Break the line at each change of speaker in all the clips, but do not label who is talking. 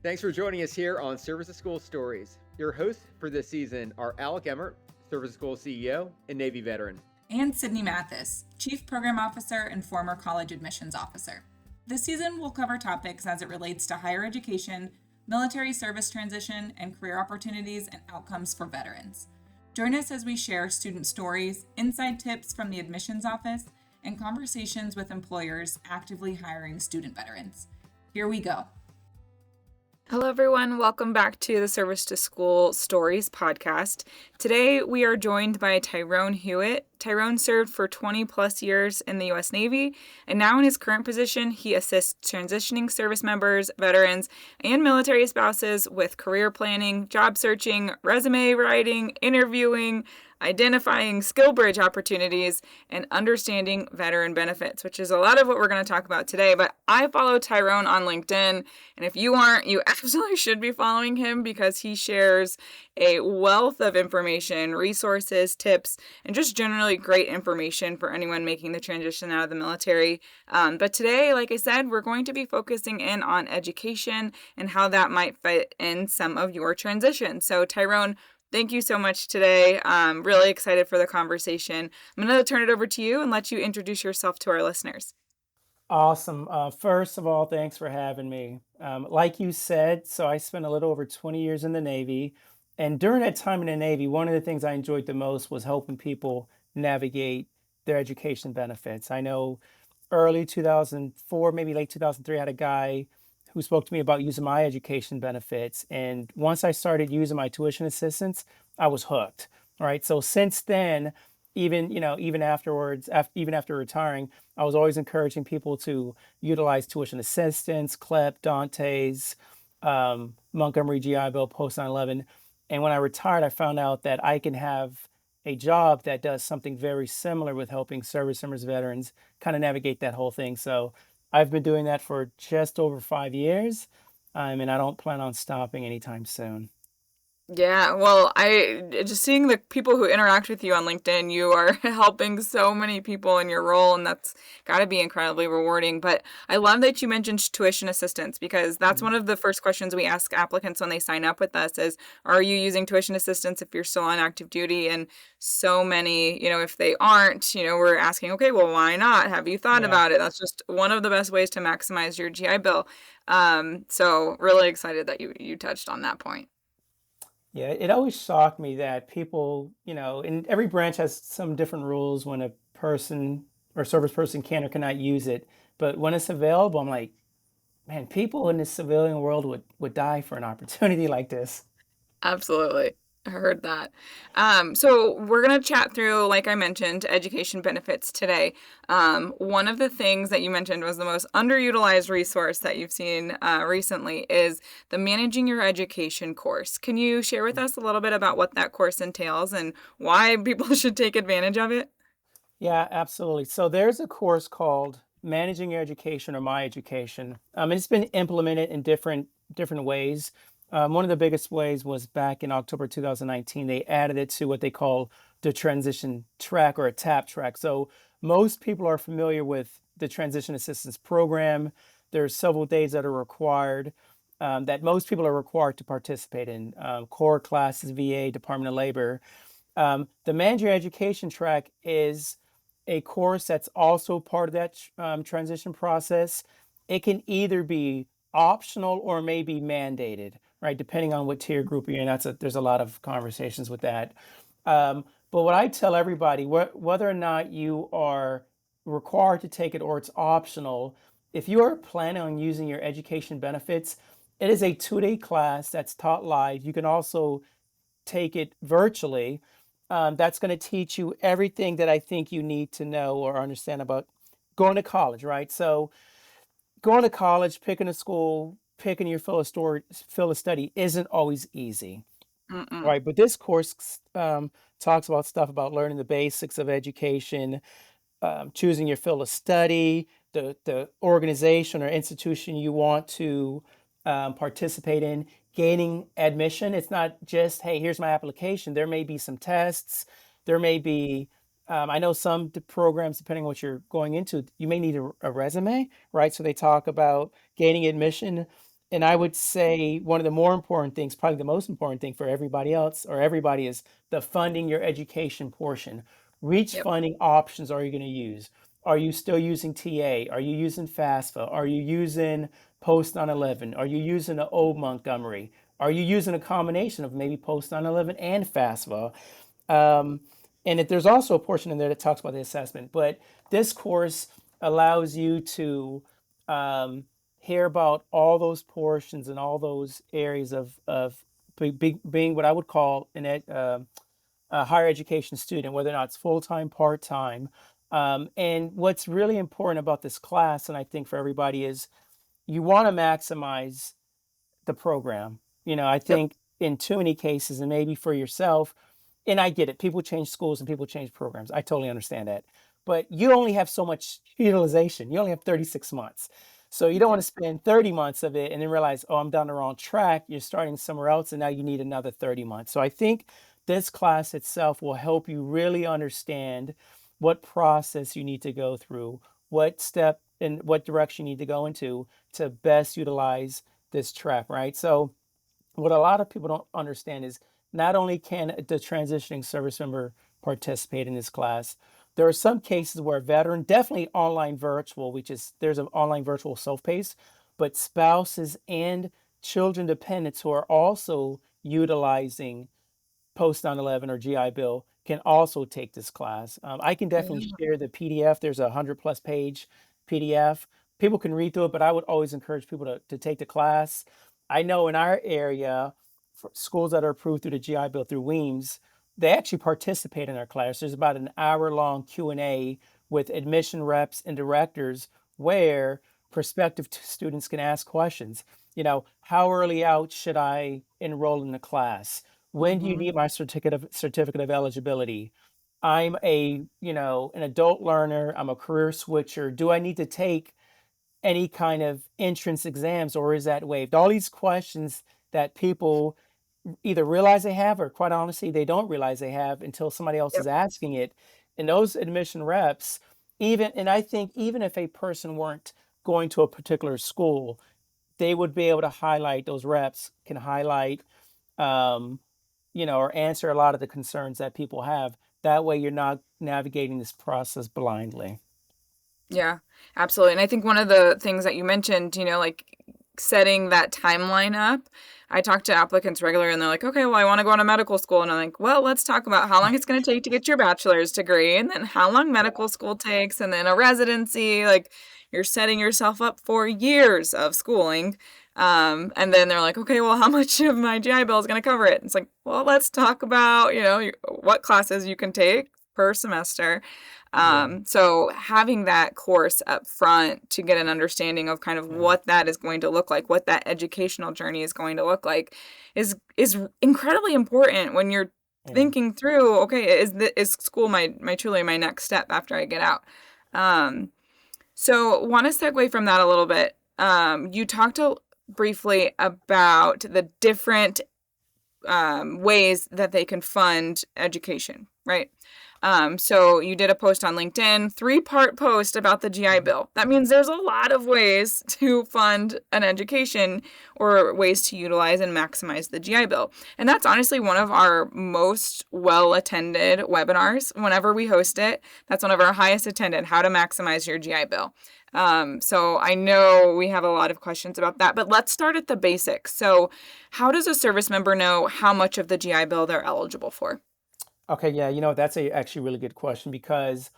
Thanks for joining us here on Service to School Stories. Your hosts for this season are Alec Emmert, Service to School CEO and Navy veteran,
and Sydney Mathis, Chief Program Officer and former college admissions officer. This season will cover topics as it relates to higher education, military service transition, and career opportunities and outcomes for veterans. Join us as we share student stories, inside tips from the admissions office, and conversations with employers actively hiring student veterans. Here we go.
Hello, everyone. Welcome back to the Service to School Stories podcast. Today, we are joined by Tyrone Hewitt. Tyrone served for 20 plus years in the U.S. Navy, and now in his current position, he assists transitioning service members, veterans, and military spouses with career planning, job searching, resume writing, interviewing, identifying skill bridge opportunities, and understanding veteran benefits, which is a lot of what we're going to talk about today. But I follow Tyrone on LinkedIn, and if you aren't, you absolutely should be following him because he shares a wealth of information, resources, tips, and just generally great information for anyone making the transition out of the military. But today, like I said, we're going to be focusing in on education and how that might fit in some of your transitions. So Tyrone, thank you so much today. I'm really excited for the conversation. I'm going to turn it over to you and let you introduce yourself to our listeners.
Awesome. First of all, thanks for having me. Like you said, so I spent a little over 20 years in the Navy. And during that time in the Navy, one of the things I enjoyed the most was helping people navigate their education benefits. I know early 2004, maybe late 2003, I had a guy who spoke to me about using my education benefits. And once I started using my tuition assistance, I was hooked. All right. So since then, even afterwards, even after retiring, I was always encouraging people to utilize tuition assistance, CLEP, Dante's, Montgomery GI Bill, post 9/11. And when I retired, I found out that I can have a job that does something very similar with helping service members, veterans kind of navigate that whole thing. So I've been doing that for just over 5 years, and I don't plan on stopping anytime soon.
Yeah, well, I just seeing the people who interact with you on LinkedIn, you are helping so many people in your role, and that's got to be incredibly rewarding. But I love that you mentioned tuition assistance because that's one of the first questions we ask applicants when they sign up with us is, are you using tuition assistance if you're still on active duty? And so many, if they aren't, we're asking, okay, well, why not? Have you thought
Yeah.
about it? That's just one of the best ways to maximize your GI Bill. So really excited that you touched on that point.
Yeah, it always shocked me that people, and every branch has some different rules when a person or service person can or cannot use it. But when it's available, I'm like, man, people in the civilian world would die for an opportunity like this.
Absolutely. I heard that. So we're going to chat through, like I mentioned, education benefits today. One of the things that you mentioned was the most underutilized resource that you've seen recently is the Managing Your Education course. Can you share with us a little bit about what that course entails and why people should take advantage of it?
Yeah, absolutely. So there's a course called Managing Your Education or My Education. It's been implemented in different ways. One of the biggest ways was back in October 2019. They added it to what they call the transition track or a TAP track. So most people are familiar with the transition assistance program. There's several days that are required that most people are required to participate in core classes, VA, Department of Labor. The Manage Your Education track is a course that's also part of that transition process. It can either be optional or maybe mandated, right? Depending on what tier group you're in. There's a lot of conversations with that. But what I tell everybody, whether or not you are required to take it or it's optional, if you are planning on using your education benefits, it is a 2-day class that's taught live. You can also take it virtually. That's going to teach you everything that I think you need to know or understand about going to college, right? So going to college, picking a school, picking your field of study isn't always easy,
Mm-mm.
right? But this course talks about stuff about learning the basics of education, choosing your field of study, the organization or institution you want to participate in, gaining admission. It's not just, hey, here's my application. There may be some tests. There may be, I know some programs, depending on what you're going into, you may need a resume, right? So they talk about gaining admission. And I would say one of the more important things, probably the most important thing for everybody else or everybody, is the funding your education portion. Which
Yep.
funding options are you going to use? Are you still using TA? Are you using FAFSA? Are you using Post 9/11? Are you using the old Montgomery? Are you using a combination of maybe Post 9/11 and FAFSA? Um, and if there's also a portion in there that talks about the assessment, but this course allows you to um, hear about all those portions and all those areas of being what I would call a higher education student, whether or not it's full time, part time. And what's really important about this class, and I think for everybody, is you want to maximize the program. I
Yep.
think in too many cases, and maybe for yourself, and I get it, people change schools and people change programs. I totally understand that. But you only have so much utilization. You only have 36 months. So you don't want
Yep.
to spend 30 months of it and then realize, oh, I'm down the wrong track. You're starting somewhere else and now you need another 30 months. So I think this class itself will help you really understand what process you need to go through, what step and what direction you need to go into to best utilize this track, right? So what a lot of people don't understand is not only can the transitioning service member participate in this class, there are some cases where a veteran, definitely online virtual, which is there's an online virtual self-paced, but spouses and children dependents who are also utilizing Post 9/11 or GI Bill can also take this class. I can definitely
Yeah.
share the PDF. There's a 100+ page PDF. People can read through it, but I would always encourage people to take the class. I know in our area, for schools that are approved through the GI Bill through Weems, they actually participate in our class. There's about an hour-long Q&A with admission reps and directors where prospective students can ask questions. How early out should I enroll in the class? When do you
Hmm.
need my certificate of eligibility? I'm an adult learner. I'm a career switcher. Do I need to take any kind of entrance exams or is that waived? All these questions that people either realize they have or quite honestly, they don't realize they have until somebody else is
Yep.
asking it. And those admission reps, and I think even if a person weren't going to a particular school, they would be able to highlight those reps, can highlight um, or answer a lot of the concerns that people have. That way, you're not navigating this process blindly.
Yeah, absolutely. And I think one of the things that you mentioned, like setting that timeline up. I talk to applicants regularly and they're like, okay, well, I want to go into medical school. And I'm like, well, let's talk about how long it's going to take to get your bachelor's degree and then how long medical school takes and then a residency. Like you're setting yourself up for years of schooling. And then they're like, okay, well, how much of my GI Bill is going to cover it? It's like, well, let's talk about, what classes you can take per semester.
Yeah,
So having that course up front to get an understanding of kind of
yeah,
what that is going to look like, what that educational journey is going to look like is incredibly important when you're
yeah.
thinking through, okay, is school my truly my next step after I get out? Um, so want to segue from that a little bit. You talked briefly about the different ways that they can fund education, right? So you did a post on LinkedIn, 3-part post about the GI
Mhm.
Bill. That means there's a lot of ways to fund an education or ways to utilize and maximize the GI Bill. And that's honestly one of our most well attended webinars whenever we host it. That's one of our highest attended, how to maximize your GI Bill. So I know we have a lot of questions about that, but let's start at the basics. So how does a service member know how much of the GI Bill they're eligible for?
Okay, yeah, that's a actually really good question because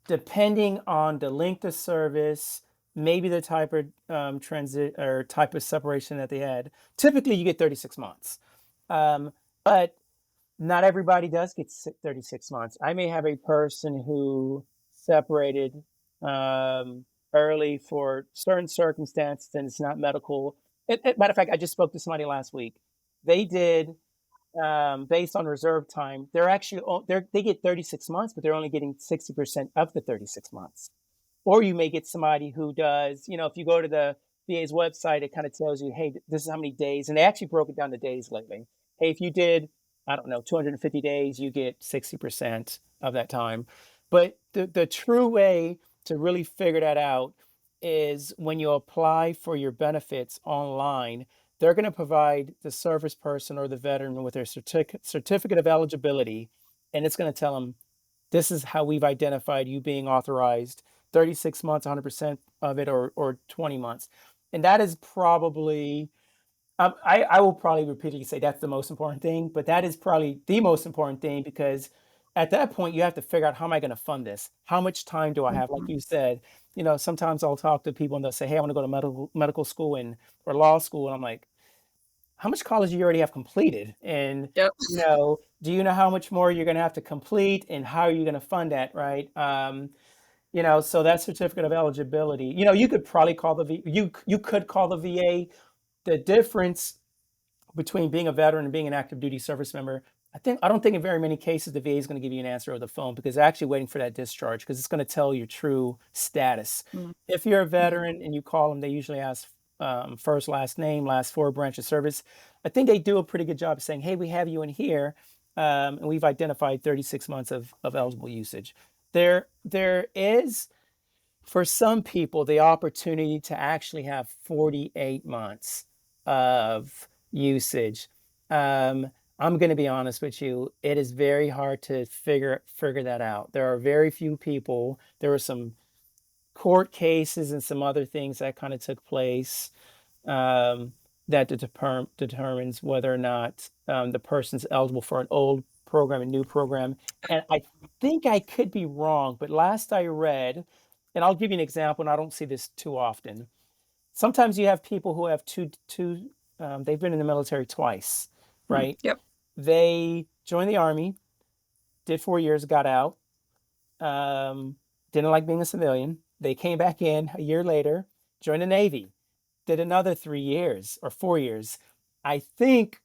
depending on the length of service, maybe the type of transit or type of separation that they had, typically you get 36 months. But not everybody does get 36 months. I may have a person who separated early for certain circumstances and it's not medical. Matter of fact, I just spoke to somebody last week. They did based on reserve time. They're actually they get 36 months, but they're only getting 60% of the 36 months. Or you may get somebody who does, if you go to the VA's website, it kind of tells you, hey, this is how many days, and they actually broke it down to days lately. Hey, if you did, I don't know, 250 days, you get 60% of that time. But the true way to really figure that out is when you apply for your benefits online, they're going to provide the service person or the veteran with their certificate of eligibility, and it's going to tell them this is how we've identified you being authorized 36 months, 100% of it, or 20 months. And that is probably, I will probably repeatedly say that's the most important thing, but that is probably the most important thing because at that point you have to figure out how am I going to fund this? How much time do I have? Like
Mhm.
you said, sometimes I'll talk to people and they'll say, "Hey, I want to go to medical school and or law school," and I'm like, "How much college do you already have completed?" And
Yep.
do you know how much more you're going to have to complete, and how are you going to fund that, right? So that certificate of eligibility, you could probably call you could call the VA. The difference between being a veteran and being an active duty service member, I don't think in very many cases the VA is going to give you an answer over the phone because they're actually waiting for that discharge because it's going to tell your true status.
Mhm.
If you're a
Mhm.
veteran and you call them, they usually ask first, last name, last four branch of service. I think they do a pretty good job of saying, "Hey, we have you in here, and we've identified 36 months of eligible usage." There is for some people the opportunity to actually have 48 months of usage. I'm going to be honest with you, it is very hard to figure that out. There are very few people. There were some court cases and some other things that kind of took place, um, that determines whether or not the person's eligible for an old program, a new program. And I think I could be wrong, but last I read, and I'll give you an example, and I don't see this too often. Sometimes you have people who have they've been in the military twice,
Mhm.
right?
Yep.
They joined the army, did 4 years, got out, um, didn't like being a civilian. They came back in a year later, joined the Navy, did another 3 years or 4 years. I think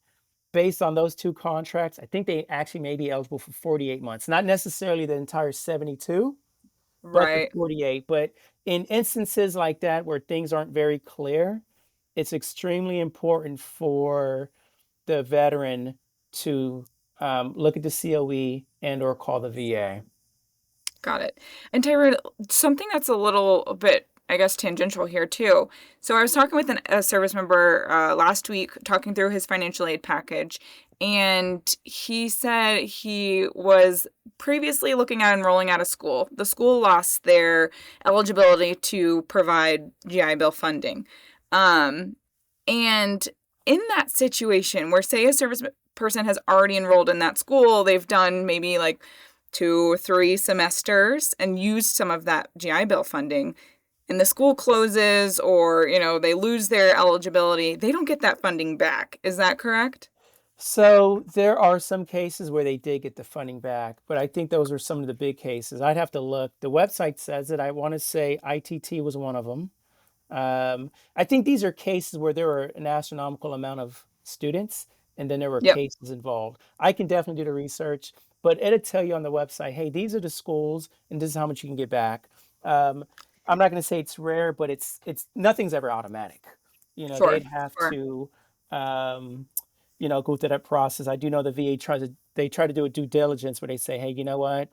based on those two contracts, I think they actually may be eligible for 48 months, not necessarily the entire 72, but the
Right.
48. But in instances like that where things aren't very clear, it's extremely important for the veteran to look at the COE and or call the VA.
Got it. And Tyrone, something that's a little bit, I guess, tangential here too. So I was talking with a service member last week, talking through his financial aid package, and he said he was previously looking at enrolling out of school. The school lost their eligibility to provide GI Bill funding. Um, and in that situation, where say a service person has already enrolled in that school, they've done maybe like 2 or 3 semesters and used some of that GI Bill funding, and the school closes or, they lose their eligibility, they don't get that funding back. Is that correct?
So there are some cases where they did get the funding back, but I think those are some of the big cases. I'd have to look. The website says it. I want to say ITT was one of them. I think these are cases where there were an astronomical amount of students and then there were
Yep.
cases involved. I can definitely do the research, but it'll tell you on the website, hey, these are the schools and this is how much you can get back. Um, I'm not going to say it's rare, but it's nothing's ever automatic.
Sure.
They'd have
Sure.
to um, go through that process. I do know the VA try to do a due diligence where they say, hey, you know what?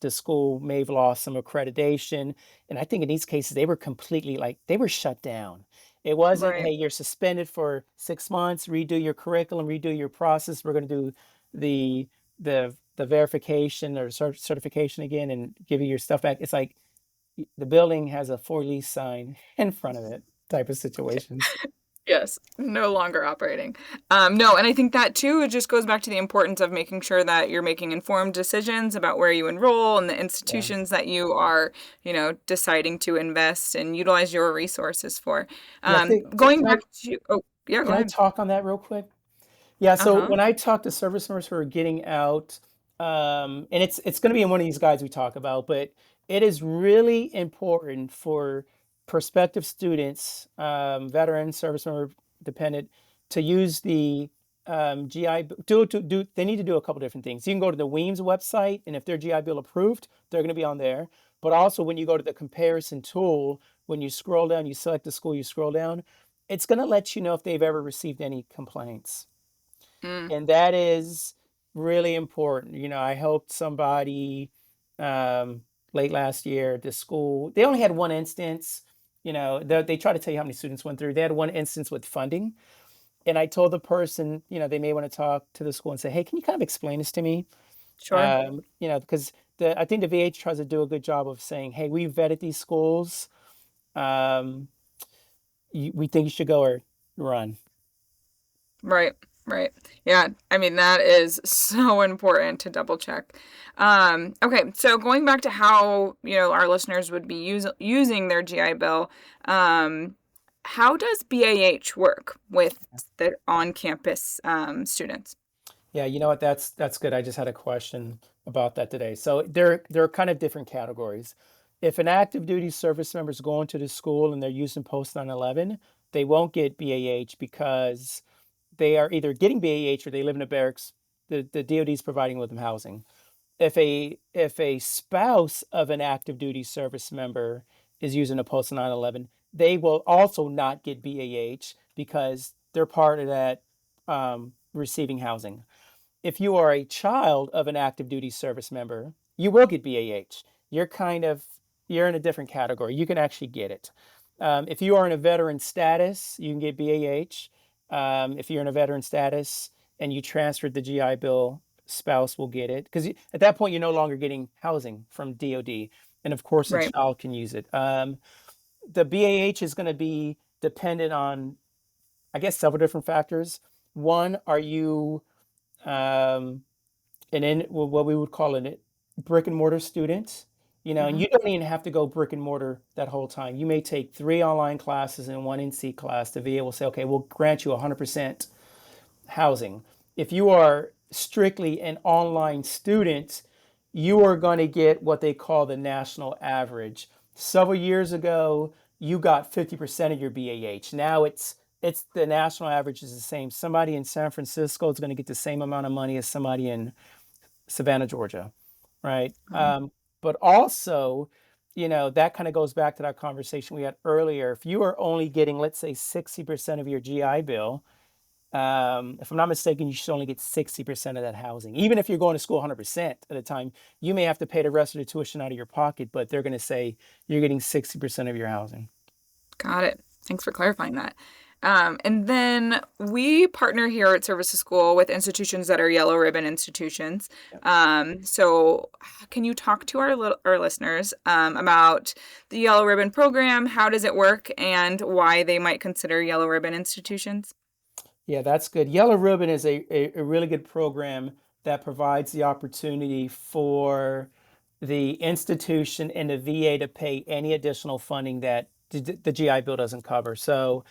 The school may have lost some accreditation. And I think in these cases, they were completely like, they were shut down. It wasn't,
Right.
hey, you're suspended for 6 months, redo your curriculum, redo your process. We're going to do the the verification or certification again and give you your stuff back. It's like the building has a for lease sign in front of it type of situations.
Yes, no longer operating. No, and I think that too, it just goes back to the importance of making sure that you're making informed decisions about where you enroll and the
Yeah.
institutions that you are, deciding to invest and utilize your resources for.
Yeah.
Going back to, oh, yeah, go
Can I
ahead.
talk on that real quick? Yeah, so
Uh-huh.
when I talk to service members who are getting out, and it's going to be in one of these guides we talk about, but it is really important for prospective students, veteran, service member dependent, to use the GI. They need to do a couple different things. You can go to the Weems website, and if they're GI Bill approved, they're going to be on there. But also, when you go to the comparison tool, when you scroll down, you select the school, you scroll down, it's going to let you know if they've ever received any complaints.
Mm,
And that is really important. I helped somebody um, late last year at the school. They only had one instance. they try to tell you how many students went through. They had one instance with funding. And I told the person, they may want to talk to the school and say, hey, can you kind of explain this to me?
Sure.
Because I think the VH tries to do a good job of saying, hey, we vetted these schools. Um, we think you should go or run.
Right, right. Yeah, I mean, that is so important to double check. Okay, so going back to how, our listeners would be using their GI Bill, how does BAH work with the on-campus students?
Yeah, you know what? That's good. I just had a question about that today. So there are kind of different categories. If an active duty service member is going to the school and they're using post 9/11, they won't get BAH because they are either getting BAH or they live in a barracks. The DoD is providing with them housing. If a spouse of an active duty service member is using a post 9/11, they will also not get BAH because they're part of that receiving housing. If you are a child of an active duty service member, you will get BAH. You're in a different category. You can actually get it. If you are in a veteran status, you can get BAH. If you're in a veteran status and you transferred the GI Bill, spouse will get it because at that point you're no longer getting housing from DoD, and of course a
Right.
child can use it. The BAH is going to be dependent on, I guess, several different factors. One, are you what we would call a brick and mortar student? And
Mhm.
you don't even have to go brick and mortar that whole time. You may take 3 online classes and 1 NC class to be able to say, okay, we'll grant you 100% housing. If you are strictly an online student, you are going to get what they call the national average. Several years ago, you got 50% of your BAH. Now it's the national average is the same. Somebody in San Francisco is going to get the same amount of money as somebody in Savannah, Georgia, right?
Right.
But also, that kind of goes back to that conversation we had earlier. If you are only getting, let's say, 60% of your GI Bill, if I'm not mistaken, you should only get 60% of that housing. Even if you're going to school 100% at a time, you may have to pay the rest of the tuition out of your pocket, but they're going to say you're getting 60% of your housing.
Got it. Thanks for clarifying that. And then we partner here at Service to School with institutions that are yellow ribbon institutions. So can you talk to our listeners about the yellow ribbon program? How does it work and why they might consider yellow ribbon institutions?
Yeah, that's good. Yellow Ribbon is a really good program that provides the opportunity for the institution and the VA to pay any additional funding that the GI Bill doesn't cover. So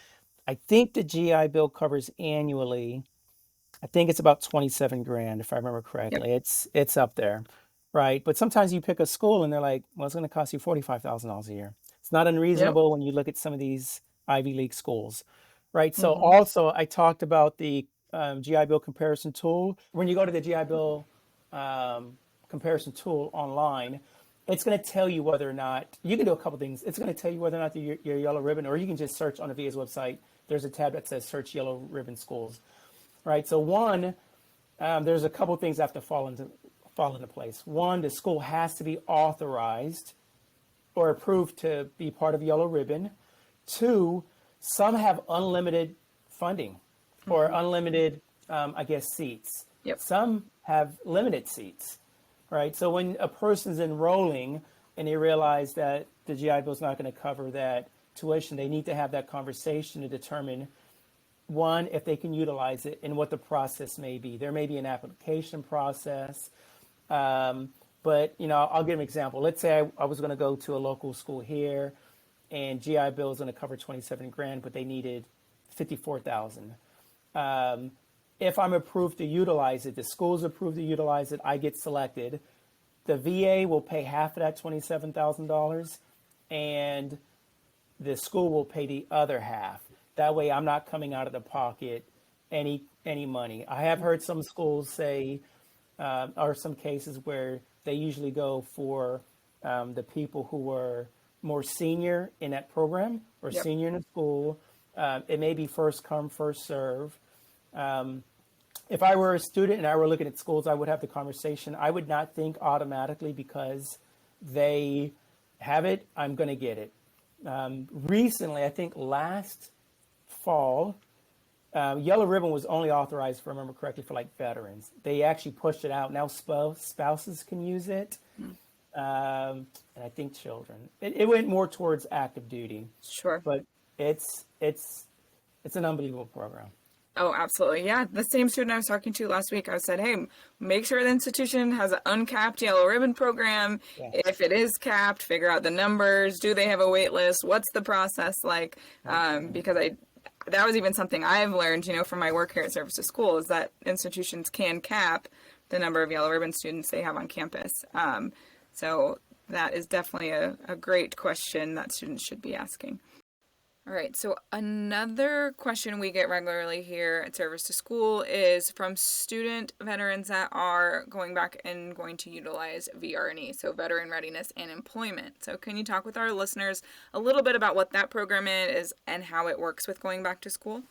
I think the GI Bill covers annually, I think it's about 27 grand, if I remember
Yep.
correctly. It's up there, right? But sometimes you pick a school and they're like, well, it's going to cost you $45,000 a year. It's not
Yep.
unreasonable when you look at some of these Ivy League schools, right? So
Mm-hmm.
also I talked about the GI Bill comparison tool. When you go to the GI Bill comparison tool online, it's going to tell you whether or not you can do a couple things. It's going to tell you whether or not you're yellow ribbon, or you can just search on the VA's website. There's a tab that says search yellow ribbon schools, right? So one, there's a couple things that have to fall into place. One, the school has to be authorized or approved to be part of Yellow Ribbon. Two, some have unlimited funding or
Mm-hmm.
unlimited, I guess, seats.
Yep.
Some have limited seats, right? So when a person's enrolling and they realize that the GI Bill is not going to cover that tuition, they need to have that conversation to determine, one, if they can utilize it and what the process may be. There may be an application process. But, I'll give an example. Let's say I was going to go to a local school here and GI Bill is going to cover 27 grand, but they needed 54,000. If I'm approved to utilize it, the school's approved to utilize it, I get selected. The VA will pay half of that $27,000 and the school will pay the other half. That way I'm not coming out of the pocket any money. I have heard some schools say, or some cases where they usually go for the people who were more senior in that program or
Yep.
senior in the school. It may be first come, first serve. If I were a student and I were looking at schools, I would have the conversation. I would not think automatically because they have it, I'm going to get it. Recently, I think last fall, Yellow Ribbon was only authorized, if I remember correctly, for like veterans. They actually pushed it out. Now spouses can use it, and I think children. It went more towards active duty,
Sure.
but it's an unbelievable program.
Oh, absolutely. Yeah. The same student I was talking to last week, I said, hey, make sure the institution has an uncapped yellow ribbon program.
Yeah.
If it is capped, figure out the numbers. Do they have a wait list? What's the process like? Because that was even something I've learned, from my work here at Service to School, is that institutions can cap the number of yellow ribbon students they have on campus. So that is definitely a great question that students should be asking. All right, so another question we get regularly here at Service to School is from student veterans that are going back and going to utilize VR&E, so Veteran Readiness and Employment. So can you talk with our listeners a little bit about what that program is and how it works with going back to school?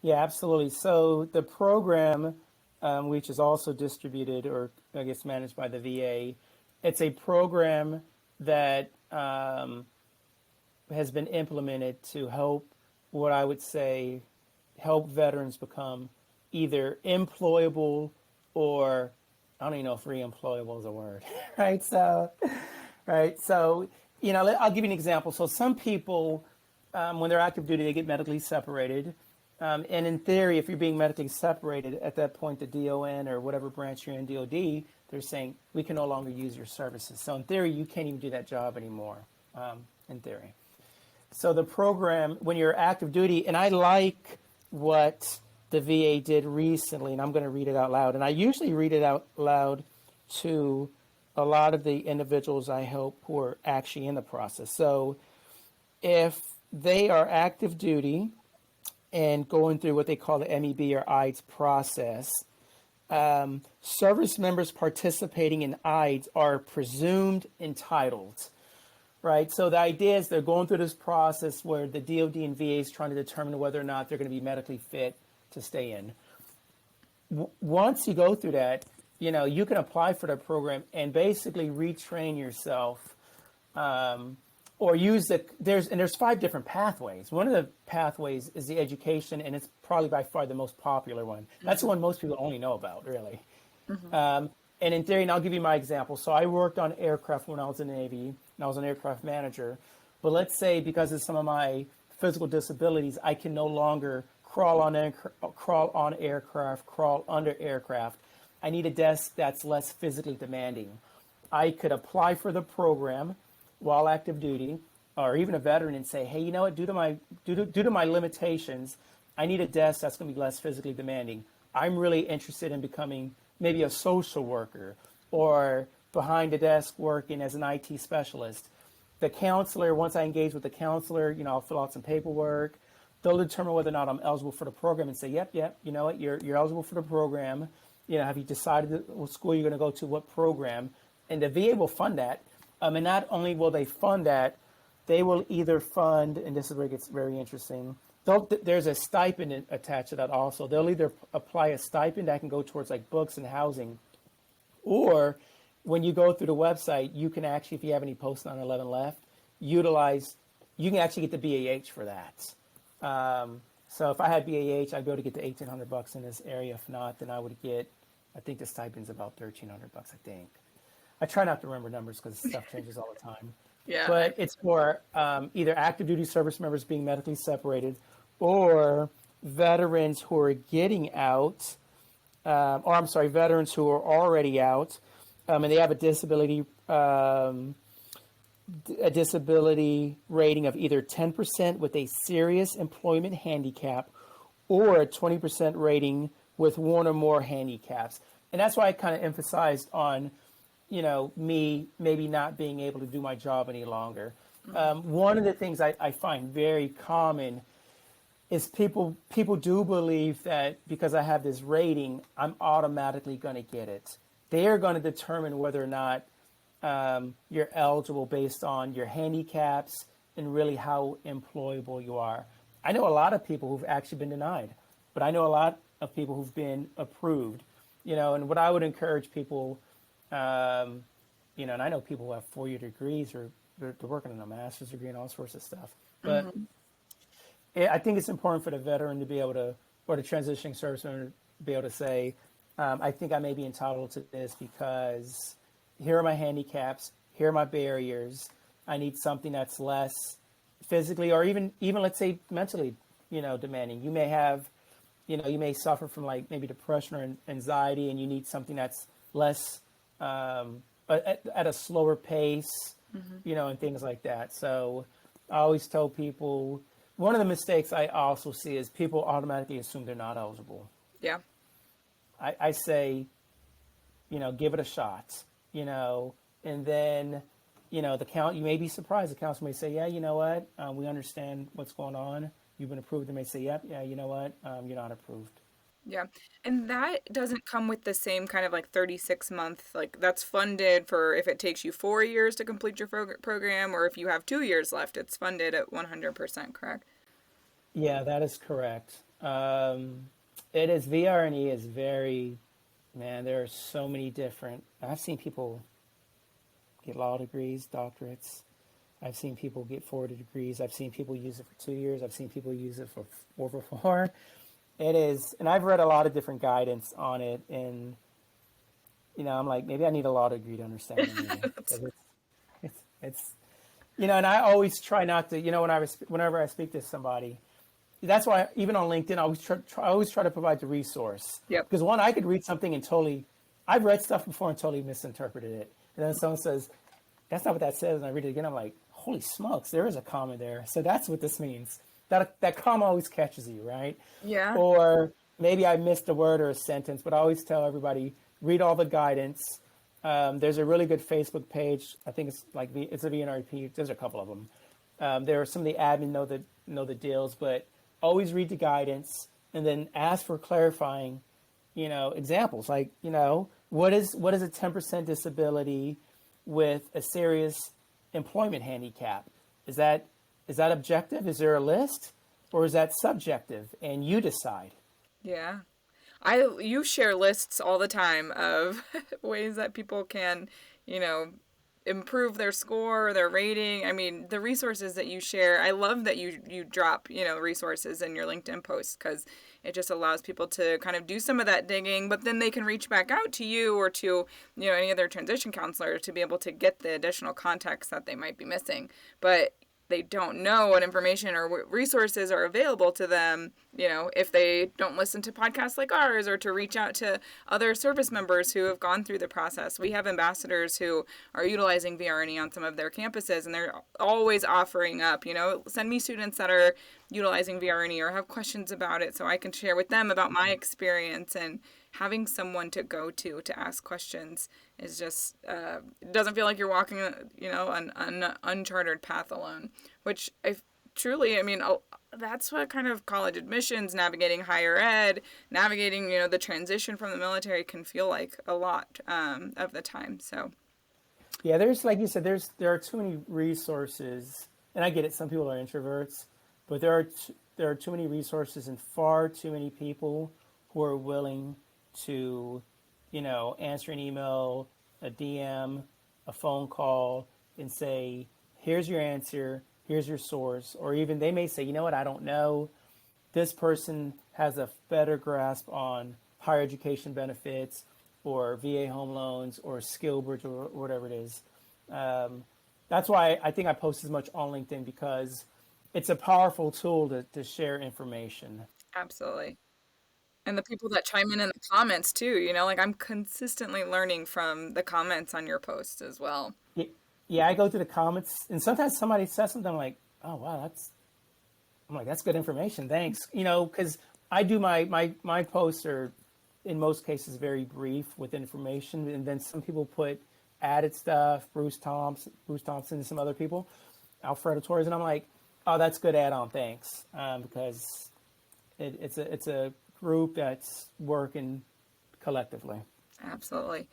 Yeah, absolutely. So the program, which is also distributed or I guess managed by the VA, it's a program that has been implemented to help, what I would say, help veterans become either employable or, I don't even know if re-employable is a word, right? So, I'll give you an example. So some people, when they're active duty, they get medically separated. And in theory, if you're being medically separated, at that point, the DON or whatever branch you're in, DOD, they're saying, we can no longer use your services. So in theory, you can't even do that job anymore, in theory. So the program, when you're active duty, and I like what the VA did recently, and I'm going to read it out loud. And I usually read it out loud to a lot of the individuals I help who are actually in the process. So if they are active duty and going through what they call the MEB or IDES process, service members participating in IDES are presumed entitled. Right. So the idea is they're going through this process where the DOD and VA is trying to determine whether or not they're going to be medically fit to stay in. Once you go through that, you can apply for the program and basically retrain yourself, or use there's 5 different pathways. One of the pathways is the education, and it's probably by far the most popular one. That's the one most people only know about, really. Mm-hmm. And in theory, and I'll give you my example. So I worked on aircraft when I was in the Navy, and I was an aircraft manager. But let's say because of some of my physical disabilities, I can no longer crawl on aircraft, crawl under aircraft. I need a desk that's less physically demanding. I could apply for the program while active duty, or even a veteran, and say, hey, you know what? Due to my limitations, I need a desk that's going to be less physically demanding. I'm really interested in becoming maybe a social worker or behind the desk working as an IT specialist. The counselor, once I engage with the counselor, I'll fill out some paperwork. They'll determine whether or not I'm eligible for the program and say, yep, you know what, you're eligible for the program. Have you decided what school you're going to go to, what program? And the VA will fund that. And not only will they fund that, they will either fund, and this is where it gets very interesting, there's a stipend attached to that also. They'll either apply a stipend that can go towards like books and housing, or when you go through the website, you can actually, if you have any post 9/11 left, you can actually get the BAH for that. So if I had BAH, I'd be able to get the $1,800 in this area. If not, then I would get, I think the stipend's about $1,300, I think. I try not to remember numbers because stuff changes all the time.
Yeah.
But it's for either active duty service members being medically separated or veterans who are getting out, veterans who are already out, and they have a disability rating of either 10% with a serious employment handicap or a 20% rating with one or more handicaps. And that's why I kind of emphasized on, me maybe not being able to do my job any longer. One of the things I find very common is people do believe that because I have this rating, I'm automatically going to get it. They are going to determine whether or not you're eligible based on your handicaps and really how employable you are. I know a lot of people who've actually been denied, but I know a lot of people who've been approved. And what I would encourage people, and I know people who have 4-year degrees or they're working on a master's degree and all sorts of stuff. But
Hmm.
I think it's important for the veteran to be able to, or the transitioning serviceman to be able to say, I think I may be entitled to this because here are my handicaps, here are my barriers. I need something that's less physically or even let's say mentally, demanding. You may have, you may suffer from like maybe depression or anxiety, and you need something that's less at a slower pace, and things like that. So I always tell people one of the mistakes I also see is people automatically assume they're not eligible.
Yeah.
I say, give it a shot, and then, you may be surprised. The council may say, yeah, you know what? We understand what's going on. You've been approved. They may say, yep, yeah, you know what? You're not approved.
Yeah. And that doesn't come with the same kind of like 36-month, like that's funded for if it takes you 4 years to complete your program, or if you have 2 years left, it's funded at 100%, correct?
Yeah, that is correct. It is VR&E is very, man, there are so many different, I've seen people get law degrees, doctorates. I've seen people get 40 degrees. I've seen people use it for 2 years. I've seen people use it for over four. It is, and I've read a lot of different guidance on it, and I'm like, maybe I need a law degree to understand it. Because it's, and I always try not to, whenever I speak to somebody, that's why even on LinkedIn, I always try to provide the resource.
Yep.
Because one, I could read something and I've read stuff before and totally misinterpreted it, and then someone says, that's not what that says, and I read it again, I'm like, holy smokes, there is a comma there. So that's what this means. That comma always catches you, right?
Yeah.
Or maybe I missed a word or a sentence, but I always tell everybody, read all the guidance. There's a really good Facebook page. I think it's a VNRP. There's a couple of them. There are some of the admin know the deals, but always read the guidance and then ask for clarifying, examples. Like, what is a 10% disability with a serious employment handicap? Is that objective? Is there a list, or is that subjective? And you decide.
Yeah. You share lists all the time of ways that people can, improve their score, their rating. I mean, the resources that you share, I love that you drop, resources in your LinkedIn posts, because it just allows people to kind of do some of that digging, but then they can reach back out to you or to, any other transition counselor to be able to get the additional context that they might be missing. But they don't know what information or what resources are available to them, if they don't listen to podcasts like ours or to reach out to other service members who have gone through the process. We have ambassadors who are utilizing VR&E on some of their campuses, and they're always offering up, send me students that are utilizing VR&E or have questions about it so I can share with them about my experience. And having someone to go to ask questions is just, it doesn't feel like you're walking, an uncharted path alone, which that's what kind of college admissions, navigating higher ed, navigating, the transition from the military can feel like a lot of the time. So.
Yeah, there's, like you said, there are too many resources, and I get it. Some people are introverts, but there are too many resources and far too many people who are willing to, answer an email, a DM, a phone call, and say, here's your answer, here's your source. Or even they may say, you know what, I don't know. This person has a better grasp on higher education benefits or VA home loans or SkillBridge or whatever it is. That's why I think I post as much on LinkedIn, because it's a powerful tool to share information.
Absolutely. And the people that chime in the comments too, like I'm consistently learning from the comments on your posts as well.
Yeah, I go through the comments, and sometimes somebody says something, I'm like, oh, wow, that's good information. Thanks. Because I do my posts are, in most cases, very brief with information. And then some people put added stuff, Bruce Thompson, and some other people, Alfredo Torres. And I'm like, oh, that's good add-on. Thanks. Because it's a group that's working collectively.
Absolutely.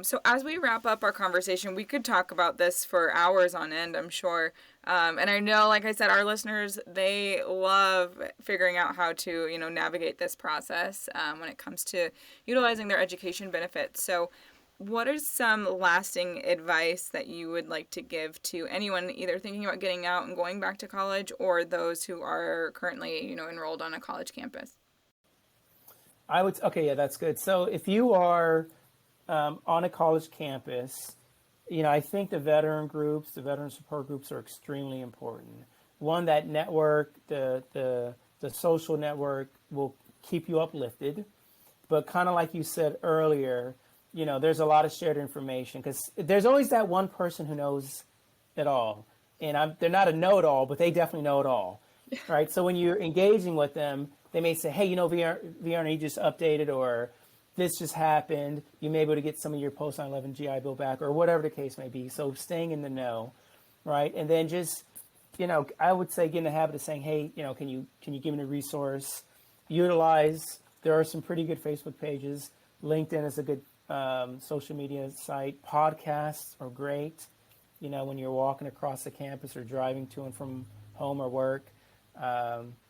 So as we wrap up our conversation, we could talk about this for hours on end, I'm sure. And I know, like I said, our listeners, they love figuring out how to, navigate this process when it comes to utilizing their education benefits. So what is some lasting advice that you would like to give to anyone either thinking about getting out and going back to college or those who are currently, enrolled on a college campus?
Okay, yeah, that's good. So if you are on a college campus, I think the veteran groups, the veteran support groups are extremely important. One, that network, the social network will keep you uplifted. But kind of like you said earlier, there's a lot of shared information because there's always that one person who knows it all. And they're not a know-it-all, but they definitely know it all, right? So when you're engaging with them, they may say, hey, VR&E just updated, or this just happened. You may be able to get some of your post 9/11 GI Bill back, or whatever the case may be. So staying in the know, right? And then just, I would say get in the habit of saying, hey, can you give me a resource? Utilize. There are some pretty good Facebook pages. LinkedIn is a good social media site. Podcasts are great. When you're walking across the campus or driving to and from home or work,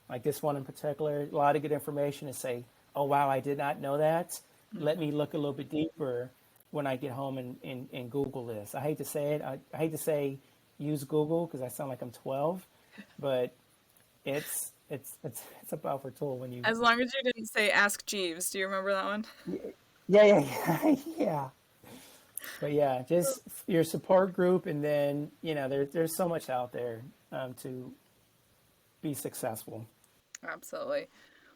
like this one in particular, a lot of good information to say, oh, wow, I did not know that. Let me look a little bit deeper when I get home and Google this. I hate to say it. I hate to say use Google because I sound like I'm 12, but it's a powerful tool when you.
As long as you didn't say ask Jeeves. Do you remember that one?
Yeah. Yeah. But yeah, just your support group, and then there's so much out there to be successful.
Absolutely.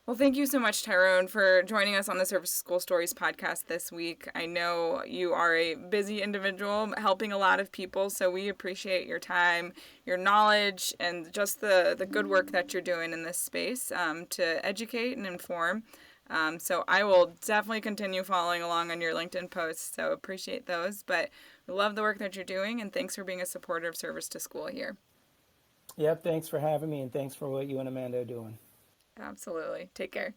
Well, thank you so much, Tyrone, for joining us on the Service to School Stories podcast this week. I know you are a busy individual helping a lot of people, so we appreciate your time, your knowledge, and just the good work that you're doing in this space to educate and inform. So I will definitely continue following along on your LinkedIn posts, so appreciate those. But we love the work that you're doing, and thanks for being a supporter of Service to School here.
Yep, thanks for having me, and thanks for what you and Amanda are doing.
Absolutely. Take care.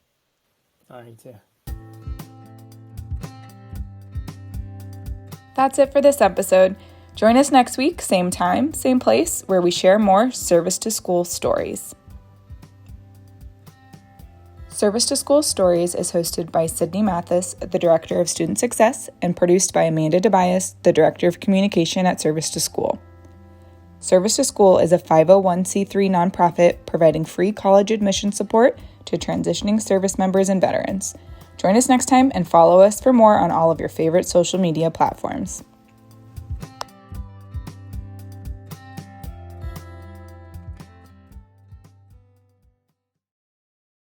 All right, too.
That's it for this episode. Join us next week, same time, same place, where we share more Service to School stories. Service to School Stories is hosted by Sydney Mathis, the Director of Student Success, and produced by Amanda DeBias, the Director of Communication at Service to School. Service to School is a 501c3 nonprofit providing free college admission support to transitioning service members and veterans. Join us next time and follow us for more on all of your favorite social media platforms.